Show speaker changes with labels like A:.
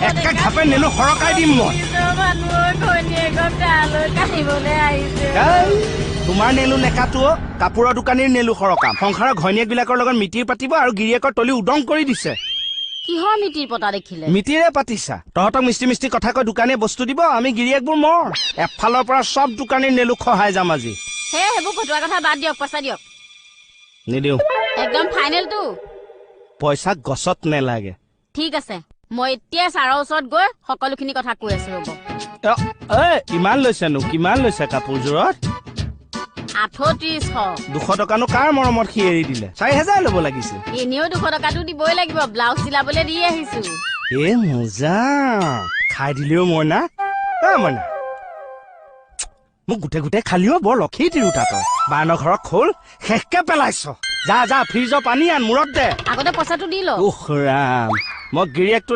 A: একে ঘাপে নেলো সৰকাই দিম মই তোমাৰ নেলো নেকাটো কাপোৰৰ দোকানীৰ নেলো সৰকাম সংসাৰৰ ঘৈণীয়েক বিলাকৰ লগত মিতিৰ পাতিব আৰু গিৰিয়েকৰ তলি উদং কৰি দিছে
B: কিহৰ মিতিৰ পতা দেখিলে
A: মিতিৰে পাতিছা তহঁতক মিষ্টি কথা কৈ দোকানীয়ে বস্তু দিব আমি গিৰিয়েকবোৰ মৰ এফালৰ পৰা সব দোকানীৰ নেলো খহাই যাম আজি
B: হে হেবু ফটোৱা কথা বাদ দিয়ক পইচা দিয়ক
A: নিদিও
B: একদম ফাইনেল তো
A: পইচা গছত নেলাগে
B: ঠিক আছে মই এতিয়া ছাৰৰ ওচৰত গৈ সকলোখিনি কথা কৈ আছো ৰ'ব
A: ইমান লৈছেনো কিমান লৈছে কাপোৰযোৰত
B: 3800
A: 200 টকানো কাৰ মৰমত সি এৰি দিলে 4000 ল'ব লাগিছিল
B: এনেও 200 টকাটো দিবই লাগিব ব্লাউজ চিলাবলৈ দি আহিছো
A: এ মজা খাই দিলেও মই না মইনা মোক গোটে খালিও বৰ লক্ষী তিৰোতা তই বাৰণৰ ঘৰত খোল শেষকে পেলাইছ যা ফ্ৰিজৰ পানী আন মূৰত দে
B: আগতে পইচাটো দি ল
A: উখ ৰাম মই গিৰিয়েকটো